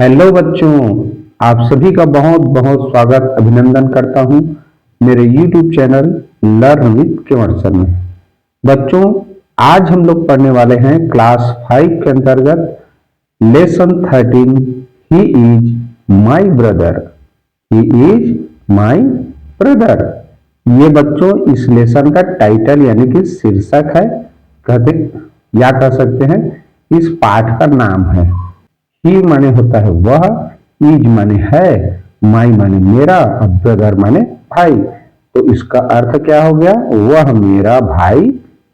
Hello बच्चों, आप सभी का बहुत बहुत स्वागत अभिनंदन करता हूं मेरे YouTube चैनल लर्न विद केवल सर में। बच्चों, आज हम लोग पढ़ने वाले हैं क्लास 5 के अंतर्गत lesson 13 he is my brother. He is my brother. ये बच्चों इस लेसन का टाइटल यानी कि शीर्षक है, कहते या कह सकते हैं इस पाठ का नाम है। ही माने होता है वह, इज माने है, माई माने मेरा और ब्रदर माने भाई। तो इसका अर्थ क्या हो गया? वह मेरा भाई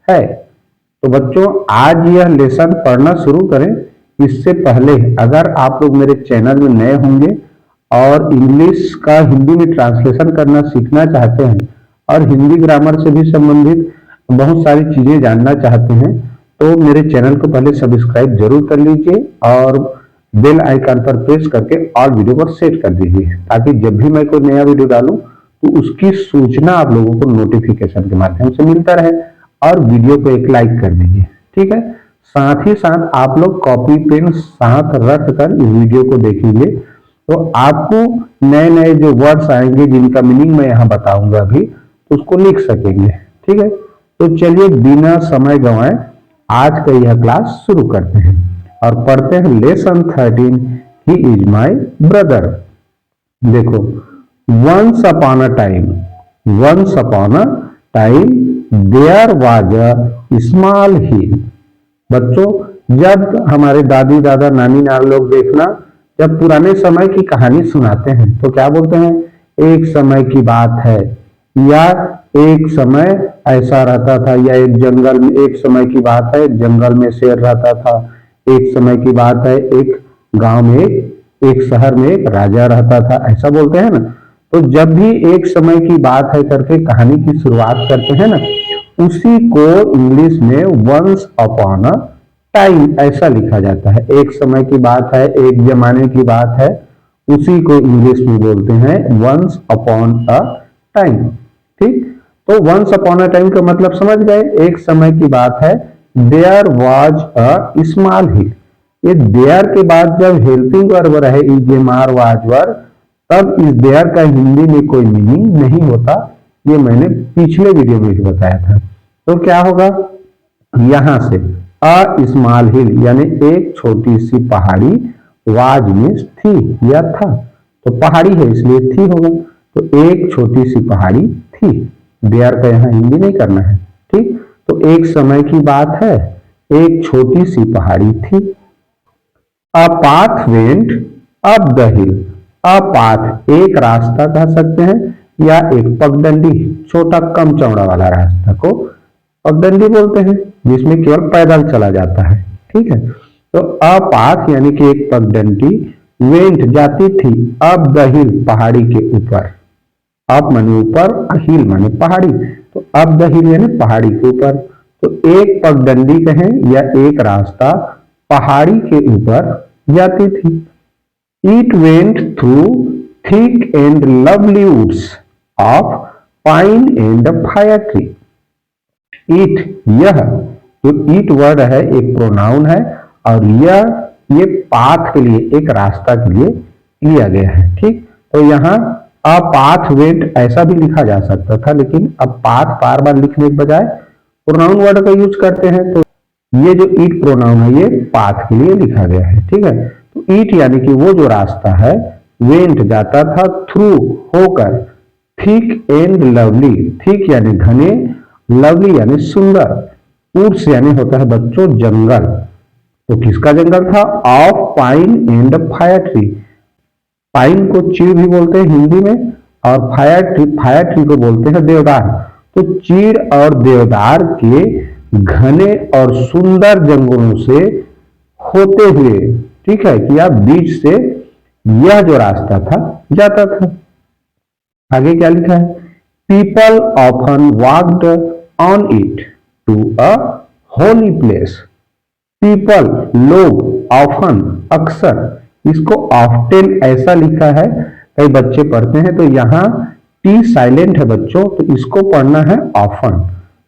है। तो बच्चों आज यह लेसन पढ़ना शुरू करें इससे पहले अगर आप लोग मेरे चैनल में नए होंगे और इंग्लिश का हिंदी में ट्रांसलेशन करना सीखना चाहते हैं और हिंदी ग्रामर से भी संबंधित बहुत सारी चीजें जानना चाहते हैं तो मेरे चैनल को पहले सब्सक्राइब जरूर कर लीजिए और बेल आइकन पर प्रेस करके ऑल वीडियो पर सेट कर दीजिए ताकि जब भी मैं कोई नया वीडियो डालूं तो उसकी सूचना आप लोगों को नोटिफिकेशन के माध्यम से मिलता रहे। और वीडियो को एक लाइक कर दीजिए, ठीक है। साथ ही साथ आप लोग कॉपी पेन साथ रख कर इस वीडियो को देखेंगे तो आपको नए नए जो वर्ड्स आएंगे जिनका मीनिंग मैं यहाँ बताऊंगा अभी तो उसको लिख सकेंगे, ठीक है। तो चलिए बिना समय गंवाए आज का यह क्लास शुरू करते हैं और पढ़ते हैं lesson 13 he is my brother. देखो, once upon a time there was a small hill. बच्चों जब हमारे दादी दादा नानी नाल लोग देखना जब पुराने समय की कहानी सुनाते हैं तो क्या बोलते हैं? एक समय की बात है, या एक समय ऐसा रहता था, या एक जंगल में एक समय की बात है जंगल में शेर रहता था, एक समय की बात है एक गांव में एक शहर में एक राजा रहता था, ऐसा बोलते हैं ना। तो जब भी एक समय की बात है करके कहानी की शुरुआत करते हैं ना, उसी को इंग्लिश में वंस अपॉन अ टाइम ऐसा लिखा जाता है। एक समय की बात है, एक जमाने की बात है, उसी को इंग्लिश में बोलते हैं वंस अपॉन अ टाइम, ठीक। तो वंस अपॉन अ टाइम का मतलब समझ गए? एक समय की बात है, देयर वाज अ स्मॉल हिल। ये देयर के बाद जब हेल्पिंग वर्ब रहे इज वाज वर तब इस देयर का हिंदी में कोई मीनिंग नहीं होता। ये मैंने पिछले वीडियो में भी बताया था। तो क्या होगा? यहां से अ स्मॉल हिल यानी एक छोटी सी पहाड़ी, वाज में थी या था, तो पहाड़ी है इसलिए थी होगा। तो एक छोटी सी पहाड़ी थी, देयर का यहां हिंदी नहीं करना है, ठीक। तो एक समय की बात है, एक छोटी सी पहाड़ी थी। A path went up the hill. A path एक रास्ता कह सकते हैं या एक पगडंडी, छोटा कम चौड़ा वाला रास्ता को पगडंडी बोलते हैं जिसमें केवल पैदल चला जाता है, ठीक है। तो अ पाथ यानी कि एक पगडंडी वेंट जाती थी अप द हिल पहाड़ी के ऊपर। अप माने ऊपर, हिल माने पहाड़ी, तो अप द हिल यानी पहाड़ी के ऊपर। तो एक पगडंडी कहें या एक रास्ता पहाड़ी के ऊपर जाती थी। It went through thick and lovely woods of pine and fir tree. It यह, जो इट वर्ड है एक प्रोनाउन है और ये पाथ के लिए एक रास्ता के लिए लिया गया है, ठीक। तो यहाँ अ पाथ वेंट ऐसा भी लिखा जा सकता था लेकिन अब पाथ बार बार लिखने के बजाय प्रोनाउन वर्ड का यूज करते हैं तो ये जो इट प्रोनाउन है ये पाथ के लिए लिखा गया है, ठीक है। तो इट यानी कि वो जो रास्ता है, वेंट जाता था, थ्रू होकर, थिक एंड लवली, थिक यानी घने, लवली यानी सुंदर, वुड्स यानी होता है बच्चों जंगल। तो किसका जंगल था? Of pine and fir tree. Pine को चीड़ भी बोलते हैं हिंदी में और फायर ट्री को बोलते हैं देवदार। तो चीड़ और देवदार के घने और सुंदर जंगलों से होते हुए, ठीक है, कि आप बीच से यह जो रास्ता था जाता था। आगे क्या लिखा है? People often walked on it to a holy place. People लोग, ऑफन अक्सर, इसको ऑफ्टेन ऐसा लिखा है, कई बच्चे पढ़ते हैं तो यहाँ टी साइलेंट है बच्चों, तो इसको पढ़ना है ऑफन।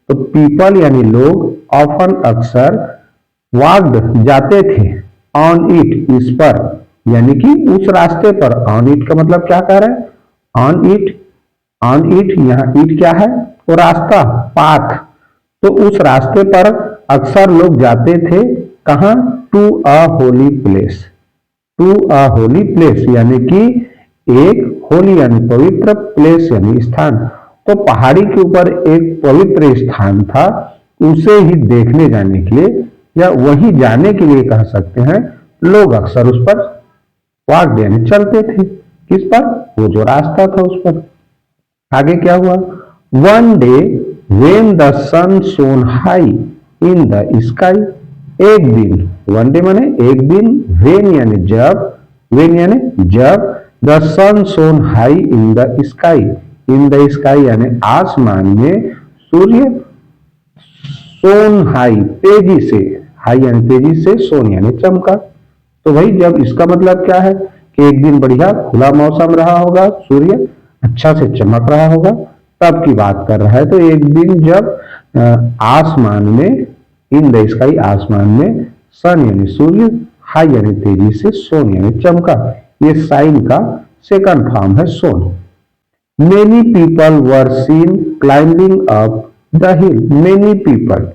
तो पीपल यानी लोग, ऑफन अक्सर, वॉक्ड जाते थे, ऑन इट इस पर, यानी कि उस रास्ते पर। ऑन इट का मतलब क्या कह रहे हैं, ऑन इट, ऑन इट, यहाँ इट क्या है, वो रास्ता, पाथ। तो उस रास्ते पर अक्सर लोग जाते थे, कहां, to a holy place, to a holy place, यानी कि एक होली यानी पवित्र, प्लेस यानी स्थान। तो पहाड़ी के ऊपर एक पवित्र स्थान था, उसे ही देखने जाने के लिए या वही जाने के लिए कह सकते हैं, लोग अक्सर उस पर वॉक यानी चलते थे। किस पर, वो जो रास्ता था उस पर। आगे क्या हुआ, one day when the sun shone high in the sky, एक दिन, वन डे माने एक दिन, वेन यानी जब, वेन यानी जब, the sun shone high in the sky, in the sky यानी आसमान में सूर्य सोन हाई तेजी से, हाई यानी तेजी से, सोन यानी चमका। तो भाई जब इसका मतलब क्या है कि एक दिन बढ़िया खुला मौसम रहा होगा, सूर्य अच्छा से चमक रहा होगा, तब की बात कर रहा है। तो एक दिन जब आसमान में, इन द स्काई आसमान में, सन यानी सूर्य, हाई यानी तेजी से, सोन यानी चमका, ये साइन का सेकंड फॉर्म है सोन। Many people were seen climbing up the hill, many people,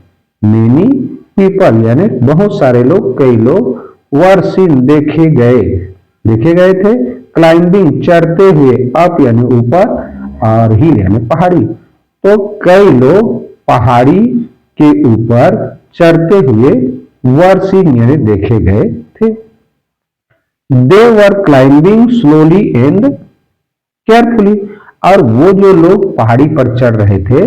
many people यानी बहुत सारे लोग, कई लोग, वर सीन देखे गए थे, क्लाइंबिंग चढ़ते हुए, अप यानी ऊपर और हिल यानी पहाड़ी। तो कई लोग पहाड़ी के ऊपर चढ़ते हुए वर सीन यानी देखे गए थे। They were climbing slowly and carefully, और वो जो लोग पहाड़ी पर चढ़ रहे थे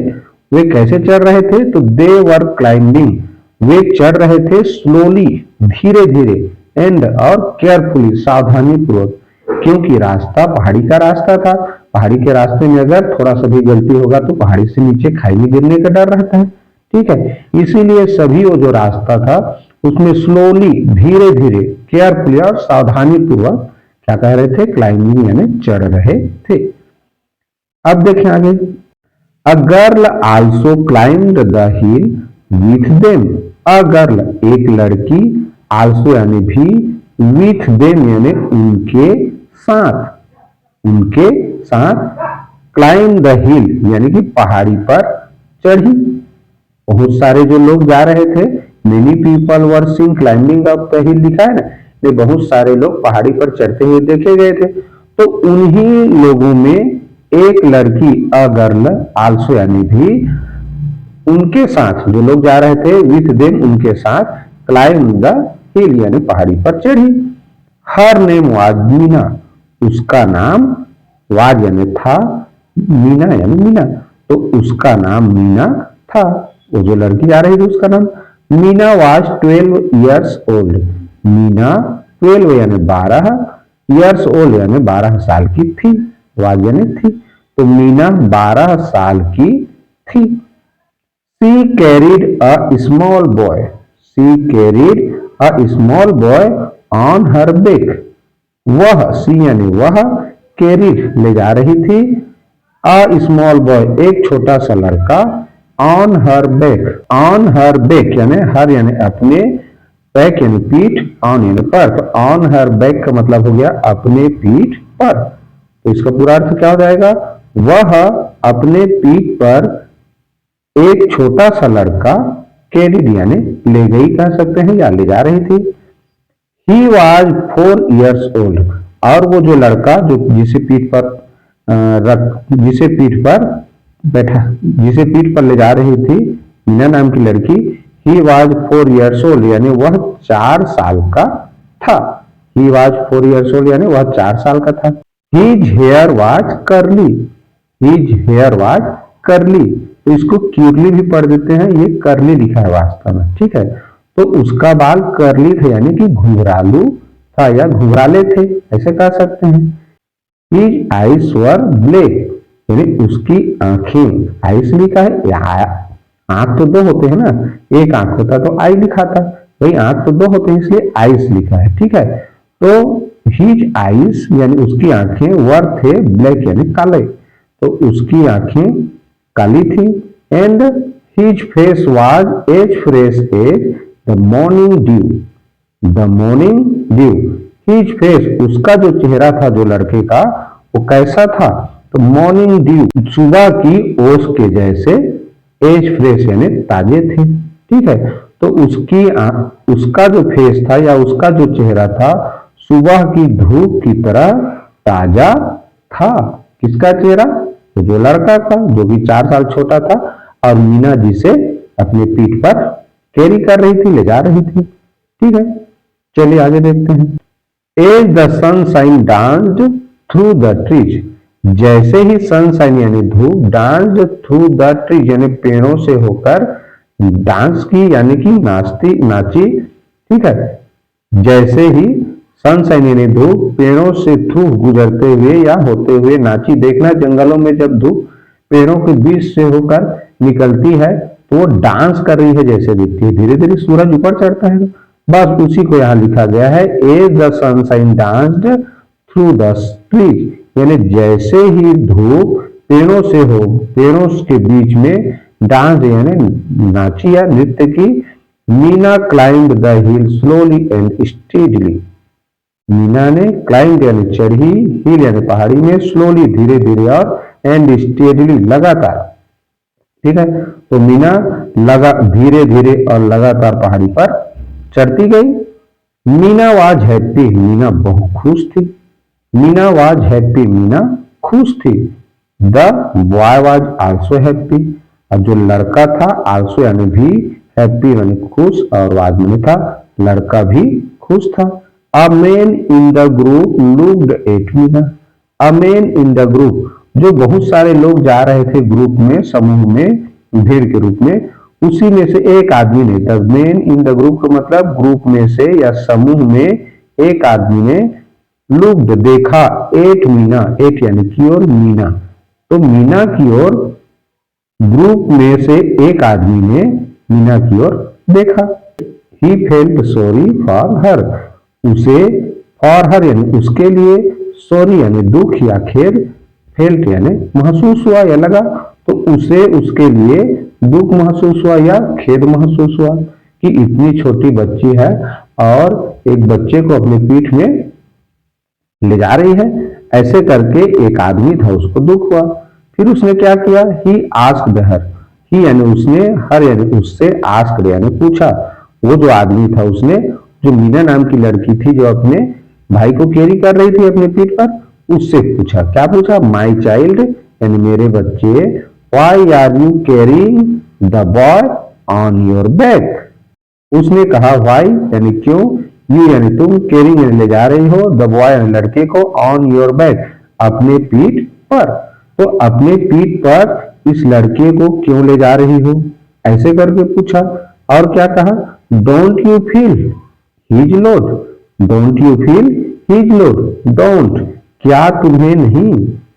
वे कैसे चढ़ रहे थे, तो दे वर क्लाइंबिंग, वे चढ़ रहे थे स्लोली धीरे धीरे, एंड और केयरफुली सावधानी पूर्वक, क्योंकि रास्ता पहाड़ी का रास्ता था। पहाड़ी के रास्ते में अगर थोड़ा सा भी गलती होगा तो पहाड़ी से नीचे खाई में गिरने का डर रहता है, ठीक है। इसीलिए सभी वो जो रास्ता था उसमें स्लोली धीरे धीरे, केयरफुली और सावधानी पूर्वक क्या कह रहे थे, क्लाइंबिंग यानी चढ़ रहे थे। अब देखें आगे, a girl also climbed the hill with them, a girl एक लड़की, आल्सो यानी भी, विथ देम यानी उनके साथ, उनके साथ, क्लाइम द हिल यानी कि पहाड़ी पर चढ़ी। बहुत सारे जो लोग जा रहे थे, many people were seen climbing up the हिल लिखा है ना, ये बहुत सारे लोग पहाड़ी पर चढ़ते हुए देखे गए थे। तो उन्हीं लोगों में एक लड़की, अ गर्ल आल्सो यानी भी, उनके साथ, जो लोग जा रहे थे विथ देम उनके साथ, क्लाइम द हिल यानी पहाड़ी पर चढ़ी। हर नेम वाज मीना, उसका नाम, वाज यानी था, मीना यानी मीना, तो उसका नाम मीना था। वो जो लड़की जा रही थी उसका नाम Meena was 12 years old, Meena 12 यानी 12 ईयर्स ओल्ड यानी 12 साल की थी, वाज यानी थी, तो मीना 12 साल की थी। She carried a small boy. She carried a small boy on her back. वह, सी यानी वह, कैरिड ले जा रही थी, अ स्मॉल बॉय एक छोटा सा लड़का, on her back, on her back यानी हर यानी अपने, बैक यानी पीठ, ऑन यानी पर, तो ऑन हर बैक का मतलब हो गया अपने पीठ पर। तो इसका पूरा अर्थ क्या हो जाएगा, वह अपने पीठ पर एक छोटा सा लड़का, कैरिड यानी ले गई कह सकते हैं या ले जा रही थी। ही वॉज 4 ईयर्स ओल्ड, और वो जो लड़का जो जिसे पीठ पर जिसे पीठ पर बैठा, जिसे पीठ पर ले जा रही थी, मीना नाम की लड़की, ही वॉज 4 ईयर्स ओल्ड यानी वह 4 साल का था। ही वॉज 4 ईयर्स ओल्ड यानी वह 4 साल का था। हिज हेयर वॉज करली, हिज हेयर वॉज करली, तो इसको क्यूरली भी पढ़ देते हैं, ये करली लिखा है वास्तव में, ठीक है। तो उसका बाल करली थे यानी कि घुंघरालू था या घुंघराले थे, ऐसे कह सकते हैं। हिज आईज वर ब्लैक यानी उसकी आंखें, आईज लिखा है, आंख तो दो होते हैं ना, एक आंख होता तो आई लिखा था, वही आंख तो दो होते हैं इसलिए आईज लिखा है, ठीक है। तो हिज आईज यानी उसकी आंखें, वर थे ब्लैक यानी काले, तो उसकी आंखें काली थी, and his face was as fresh as the morning dew, the morning dew, his face, उसका जो चेहरा था जो लड़के का, वो कैसा था? तो मॉर्निंग ड्यू, सुबह की ओस के जैसे, एज फ्रेश यानी ताजे थे। ठीक है, तो उसका जो फेस था या उसका जो चेहरा था सुबह की धूप की तरह ताजा था। किसका चेहरा? तो जो लड़का था जो कि 4 साल छोटा था और मीना जी से अपने पीठ पर कैरी कर रही थी, ले जा रही थी। ठीक है, चलिए आगे देखते हैं। As the sunshine danced through the trees, जैसे ही सनशाइन यानी धूप, डांस्ड थ्रू द ट्रीज यानी पेड़ों से होकर डांस की यानी कि नाची। ठीक है, जैसे ही सनशाइन यानी धूप पेड़ों से थ्रू गुजरते हुए या होते हुए नाची। देखना, जंगलों में जब धूप पेड़ों के बीच से होकर निकलती है तो वो डांस कर रही है जैसे दिखती है। धीरे धीरे सूरज ऊपर चढ़ता है, बस उसी को यहाँ लिखा गया है, as the sunshine danced through the trees, यानी जैसे ही धूप पेड़ों से हो, पेड़ों के बीच में डांस यानी नाची या नृत्य की। Meena climb the hill slowly and steadily, Meena ने क्लाइंब यानी चढ़ी, हिल यानी पहाड़ी में, स्लोली धीरे धीरे और एंड स्टेडली लगातार। ठीक है, तो मीना धीरे धीरे और लगातार पहाड़ी पर चढ़ती गई। मीना वाज हैप्पी, मीना बहुत खुश थी। मीना वाज हैप्पी, मीना खुश थी। The boy was also happy, और जो लड़का था आल्सो यानी भी, हैप्पी यानी खुश, और वाज माने था लड़का भी खुश था। A man in the group looked at Meena, A man in the group, जो बहुत सारे लोग जा रहे थे ग्रुप में, समूह में, भीड़ के रूप में, उसी में से एक आदमी ने, the man in the group का मतलब ग्रुप में से या समूह में एक आदमी ने, लुक्ड देखा, एट मीना, एट यानी की ओर, मीना, तो मीना की ओर ग्रुप में से एक आदमी ने मीना की ओर देखा। He felt sorry for her, उसे फॉर हर यानी उसके लिए, सॉरी यानी दुख या खेद, फेल्ट यानी महसूस हुआ या लगा, तो उसे उसके लिए दुख महसूस हुआ या खेद महसूस हुआ कि इतनी छोटी बच्ची है और एक बच्चे को अपने पीठ में ले जा रही है। ऐसे करके एक आदमी था, उसको दुख हुआ। फिर उसने क्या किया? ही आस्क्ड हर, ही यानी उसने, हर यानी उससे, आस्क्ड यानी पूछा। वो जो आदमी था उसने, जो मीना नाम की लड़की थी जो अपने भाई को कैरी कर रही थी अपने पीठ पर, उससे पूछा। क्या पूछा? माई चाइल्ड यानी मेरे बच्चे, why are you carrying the boy on your back, उसने कहा व्हाई यानी क्यों, यू यानी तुम, कैरिंग यानी ले जा रही हो, द बॉय यानी लड़के को, ऑन योर बैक अपने पीठ पर, तो अपने पीठ पर इस लड़के को क्यों ले जा रही हो, ऐसे करके पूछा। और क्या कहा? Don't you feel his load, don't you feel his load, don't क्या तुम्हें नहीं,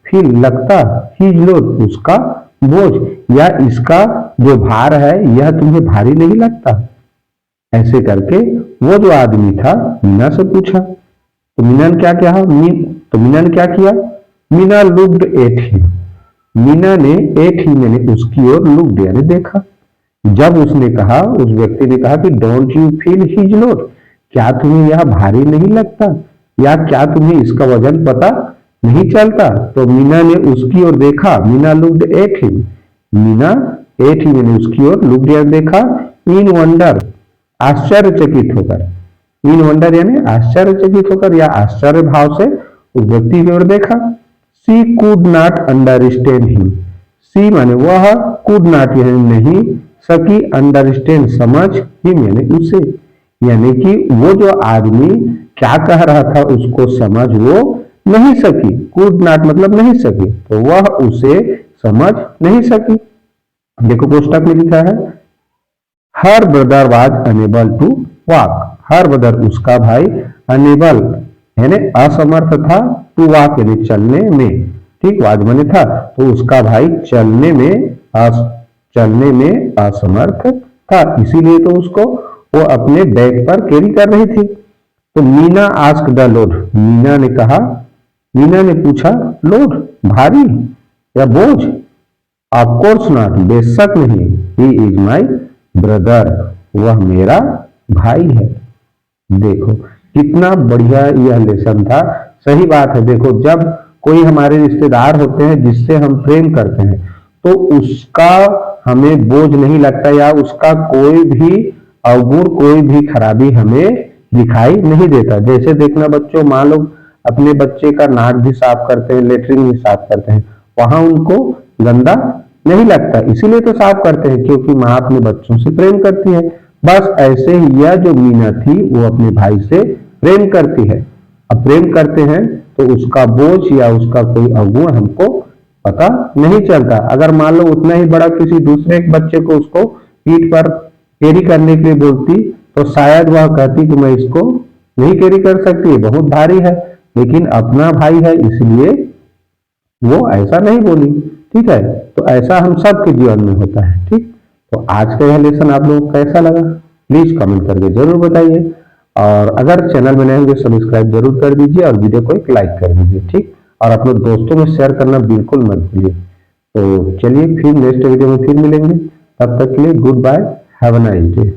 फील लगता, हिज लोड उसका बोझ या इसका जो भार है यह तुम्हें भारी नहीं लगता। ऐसे करके वो जो आदमी था मीना से पूछा। तो मीना ने क्या किया? मीना ने क्या किया? Meena looked at him, Meena ने एट हिम यानी उसकी ओर लुक्ड यानी देखा। जब उसने कहा, उस व्यक्ति ने कहा कि don't you feel his load, क्या तुम्हें यह भारी नहीं लगता या क्या तुम्हें इसका वजन पता नहीं चलता? तो मीना ने उसकी ओर देखा, Meena looked at him, Meena at him यानी उसकी ओर लुक्ड यानी देखा, इन वंडर आश्चर्यचकित होकर, इन वंडर यानी आश्चर्यचकित होकर या आश्चर्य भाव से उस व्यक्ति की ओर देखा। सी कुड नॉट अंडरस्टैंड हिम, सी माने वह, कुड नॉट यानी नहीं सकी, अंडरस्टैंड समझ, हिम यानी उसे, यानी कि वो जो आदमी क्या कह रहा था उसको समझ वो नहीं सकी। कुड नॉट मतलब नहीं सकी, तो वह उसे समझ नहीं सकी। देखो कोष्टक में लिखा है, her brother was unable to walk, her brother उसका भाई, अनेबल यानी असमर्थ था, टू वॉक यानी चलने में, ठीक, वाज माने था, तो उसका भाई चलने में असमर्थ था, इसीलिए तो उसको वो अपने बैग पर कैरी कर रही थी। तो Meena asked the load, Meena ने कहा, मीना ने पूछा, लोड भारी या बोझ? ऑफ कोर्स नॉट, बेशक नहीं, ही इज माई ब्रदर, वह मेरा भाई है। देखो कितना बढ़िया यह लेसन था। सही बात है, देखो जब कोई हमारे रिश्तेदार होते हैं जिससे हम प्रेम करते हैं तो उसका हमें बोझ नहीं लगता या उसका कोई भी अवगुण कोई भी खराबी हमें दिखाई नहीं देता। जैसे देखना बच्चों, मान लो अपने बच्चे का नाक भी साफ करते हैं, लेटरिन भी साफ करते हैं, वहां उनको गंदा नहीं लगता, इसीलिए तो साफ करते हैं क्योंकि माँ अपने बच्चों से प्रेम करती है। बस ऐसे ही यह जो मीना थी वो अपने भाई से प्रेम करती है। अब प्रेम करते हैं तो उसका बोझ या उसका कोई अवगुण हमको पता नहीं चलता। अगर मान लो उतना ही बड़ा किसी दूसरे एक बच्चे को उसको पीठ पर कैरी करने के लिए बोलती तो शायद वह कहती कि मैं इसको नहीं कैरी कर सकती, बहुत भारी है, लेकिन अपना भाई है इसलिए वो ऐसा नहीं बोली। ठीक है, तो ऐसा हम सबके जीवन में होता है। ठीक, तो आज का यह लेसन आप लोगों को कैसा लगा प्लीज कमेंट करके जरूर बताइए, और अगर चैनल में नए होंगे सब्सक्राइब जरूर कर दीजिए और वीडियो को एक लाइक कर दीजिए। ठीक, और अपने दोस्तों में शेयर करना बिल्कुल मत भूलिए। तो चलिए फिर नेक्स्ट वीडियो में फिर मिलेंगे, तब तक के लिए goodbye, have a nice day.